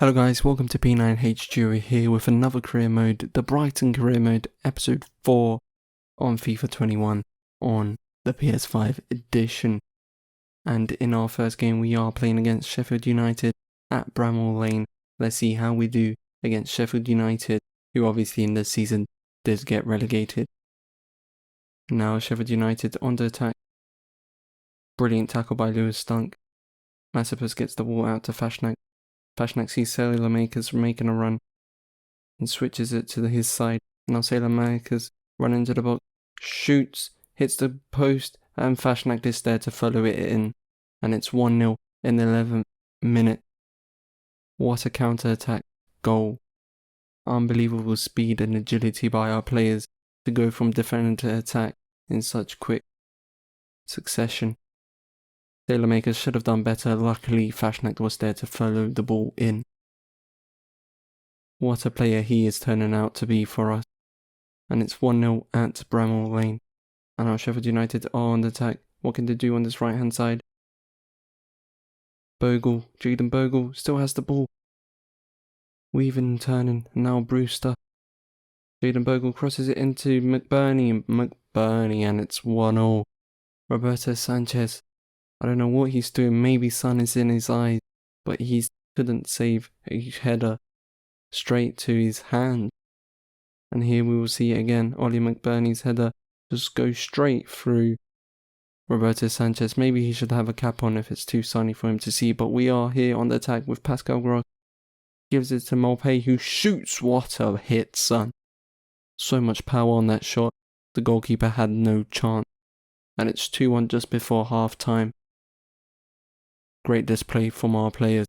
Hello guys, welcome to P9H DUO here with another career mode, the Brighton career mode, episode 4 on FIFA 21 on the PS5 edition. And in our first game we are playing against Sheffield United at Bramall Lane. Let's see how we do against Sheffield United, who obviously in this season did get relegated. Now Sheffield United on the attack. Brilliant tackle by Lewis Stunk. Massipus gets the ball out to Fashnak. Fashnak sees Cellular Makers making a run and switches it to his side. Now Cellular Makers run into the box, shoots, hits the post, and Fashnak is there to follow it in. And it's 1-0 in the 11th minute. What a counter-attack goal. Unbelievable speed and agility by our players to go from defender to attack in such quick succession. Cellular Makers should have done better. Luckily, Fashnak was there to follow the ball in. What a player he is turning out to be for us. And it's 1-0 at Bramall Lane. And our Sheffield United are on the attack. What can they do on this right hand side? Bogle, Jaden Bogle still has the ball. Weaving and turning. Now Brewster. Jaden Bogle crosses it into McBurney and it's 1-0. Roberto Sanchez. I don't know what he's doing, maybe sun is in his eyes, but he couldn't save a header straight to his hand. And here we will see it again, Ollie McBurney's header just goes straight through Roberto Sanchez. Maybe he should have a cap on if it's too sunny for him to see, but we are here on the attack with Pascal Gross. Gives it to Malpay who shoots. What a hit, son. So much power on that shot, the goalkeeper had no chance. And it's 2-1 just before half time. Great display from our players.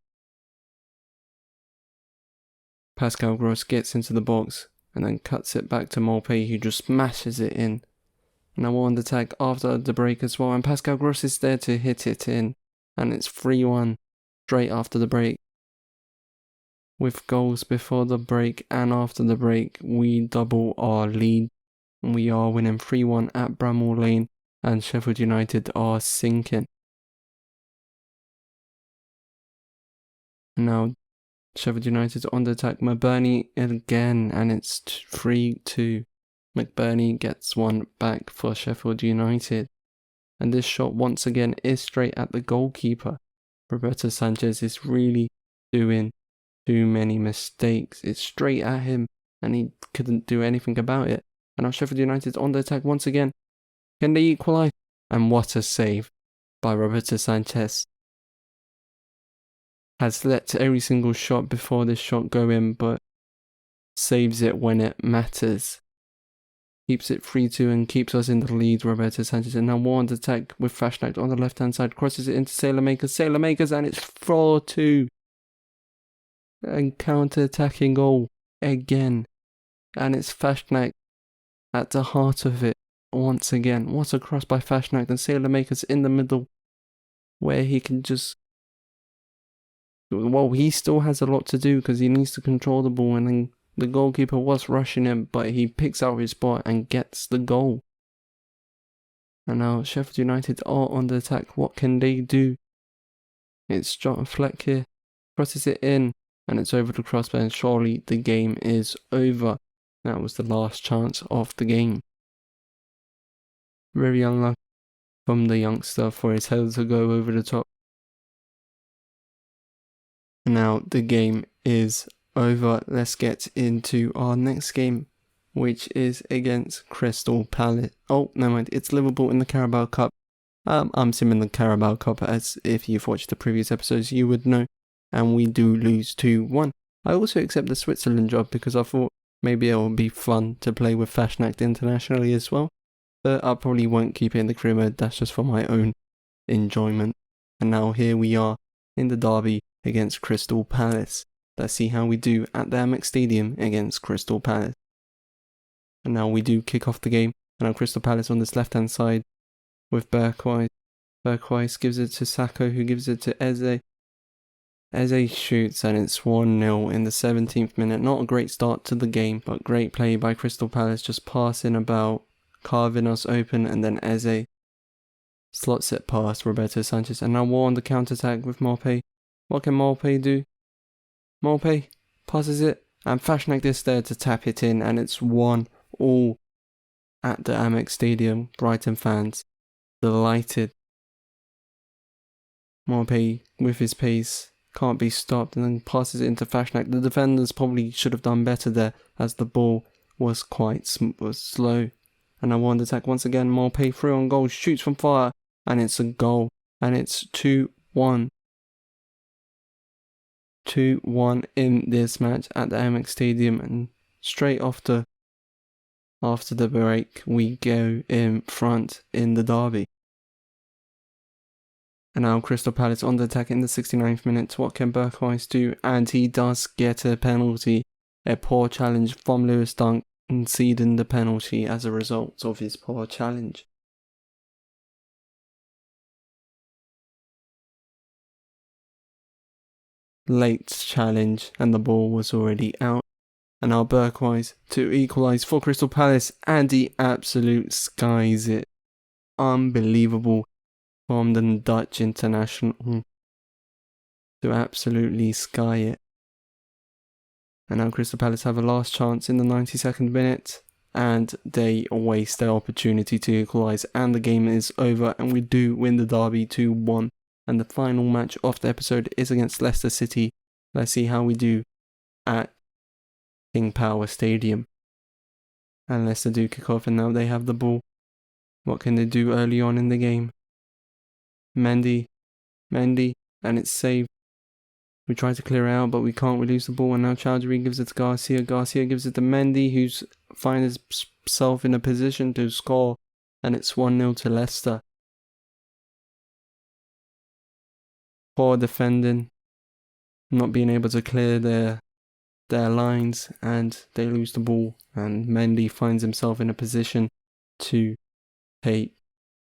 Pascal Gross gets into the box and then cuts it back to Malpay who just smashes it in. Now we're on the attack after the break as well, and Pascal Gross is there to hit it in, and it's 3-1 straight after the break. With goals before the break and after the break, we double our lead. We are winning 3-1 at Bramall Lane, and Sheffield United are sinking. Now, Sheffield United on the attack. McBurney again, and it's 3-2. McBurney gets one back for Sheffield United. And this shot once again is straight at the goalkeeper. Roberto Sanchez is really doing too many mistakes. It's straight at him, and he couldn't do anything about it. And now Sheffield United on the attack once again. Can they equalise? And what a save by Roberto Sanchez. Has let every single shot before this shot go in, but saves it when it matters. Keeps it 3-2 and keeps us in the lead, Roberto Sanchez. And now more on the attack with Fashnak on the left hand side. Crosses it into Cellular Makers, and it's 4-2. And counter-attacking goal again. And it's Fashnak at the heart of it once again. What a cross by Fashnak, and Cellular Makers in the middle where he can just... Well, he still has a lot to do because he needs to control the ball, and then the goalkeeper was rushing him, but he picks out his spot and gets the goal. And now Sheffield United are on the attack. What can they do? It's John Fleck here. Crosses it in, and it's over the crossbar, and surely the game is over. That was the last chance of the game. Very unlucky from the youngster for his header to go over the top. Now the game is over. Let's get into our next game, which is against Crystal Palace. Oh, never mind. It's Liverpool in the Carabao Cup. I'm sim in the Carabao Cup, as if you've watched the previous episodes, you would know. And we do lose 2-1. I also accept the Switzerland job because I thought maybe it would be fun to play with Fashnak internationally as well. But I probably won't keep it in the career mode. That's just for my own enjoyment. And now here we are in the derby against Crystal Palace. Let's see how we do at the Amex Stadium against Crystal Palace. And now we do kick off the game. And now Crystal Palace on this left hand side with Berghuis. Berghuis gives it to Sacco, who gives it to Eze. Eze shoots, and it's 1-0 in the 17th minute. Not a great start to the game, but great play by Crystal Palace, just passing about, carving us open, and then Eze slots it past Roberto Sanchez. And now we're on the counter-attack with Malpay. What can Malpay do? Morpay passes it, and Fashnak is there to tap it in, and it's 1-1 at the Amex Stadium. Brighton fans delighted. Morpay with his pace can't be stopped, and then passes it into Fashnak. The defenders probably should have done better there, as the ball was quite slow. And I won attack once again. Morpay through on goal, shoots from far, and it's a goal, and it's 2-1. 2-1 in this match at the Amex Stadium, and straight after the break we go in front in the derby. And now Crystal Palace on the attack in the 69th minute. What can Berghuis do? And he does get a penalty. A poor challenge from Lewis Dunk, conceding the penalty as a result of his poor challenge. Late challenge, and the ball was already out. And now Berghuis to equalise for Crystal Palace, and he absolute skies it. Unbelievable from the Dutch international to absolutely sky it. And now Crystal Palace have a last chance in the 92nd minute, and they waste their opportunity to equalise, and the game is over, and we do win the derby 2-1. And the final match of the episode is against Leicester City. Let's see how we do at King Power Stadium. And Leicester do kick off, and now they have the ball. What can they do early on in the game? Mendy, and it's saved. We try to clear it out, but we can't. We lose the ball, and now Chowdhury gives it to Garcia. Garcia gives it to Mendy, who's finds himself in a position to score, and it's 1-0 to Leicester. Poor defending, not being able to clear their lines, and they lose the ball, and Mendy finds himself in a position to take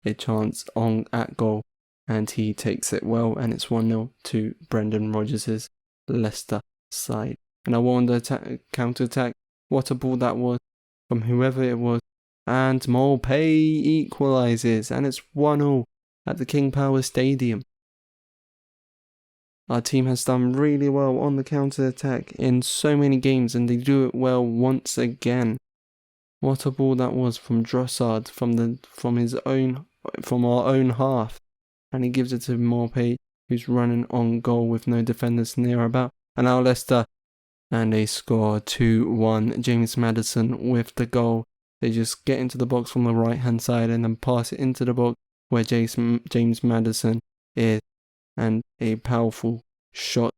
a chance at goal, and he takes it well, and it's 1-0 to Brendan Rodgers' Leicester side. And I won the counter-attack. What a ball that was from whoever it was, and Morpay equalises, and it's 1-0 at the King Power Stadium. Our team has done really well on the counter-attack in so many games, and they do it well once again. What a ball that was from Drossard from our own half, and he gives it to Morpay, who's running on goal with no defenders near about. And now Leicester, and they score 2-1. James Maddison with the goal. They just get into the box from the right hand side and then pass it into the box where James Maddison is, and a powerful shot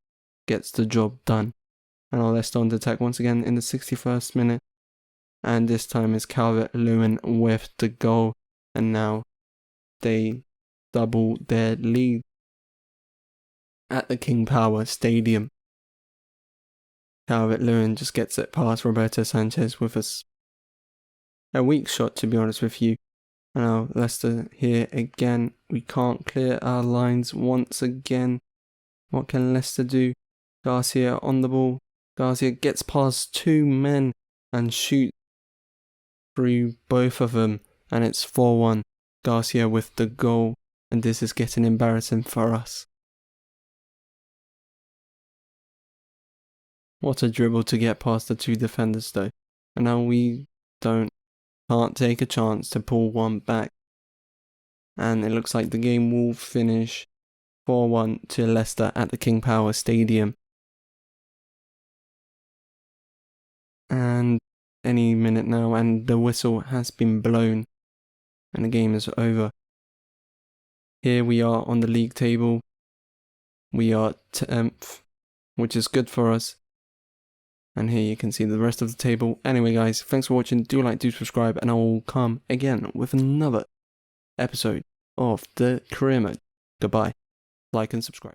gets the job done. And now Leicester on the attack once again in the 61st minute, and this time is Calvert-Lewin with the goal, and now they double their lead at the King Power Stadium. Calvert-Lewin just gets it past Roberto Sanchez with a weak shot, to be honest with you. And now Leicester here again. We can't clear our lines once again. What can Leicester do? Garcia on the ball. Garcia gets past two men and shoots through both of them, and it's 4-1. Garcia with the goal, and this is getting embarrassing for us. What a dribble to get past the two defenders though. And now we can't take a chance to pull one back. And it looks like the game will finish 4-1 to Leicester at the King Power Stadium. And any minute now, and the whistle has been blown, and the game is over. Here we are on the league table. We are 10th, which is good for us. And here you can see the rest of the table. Anyway guys, thanks for watching. Do like, do subscribe, and I will come again with another episode of the career mode. Goodbye. Like and subscribe.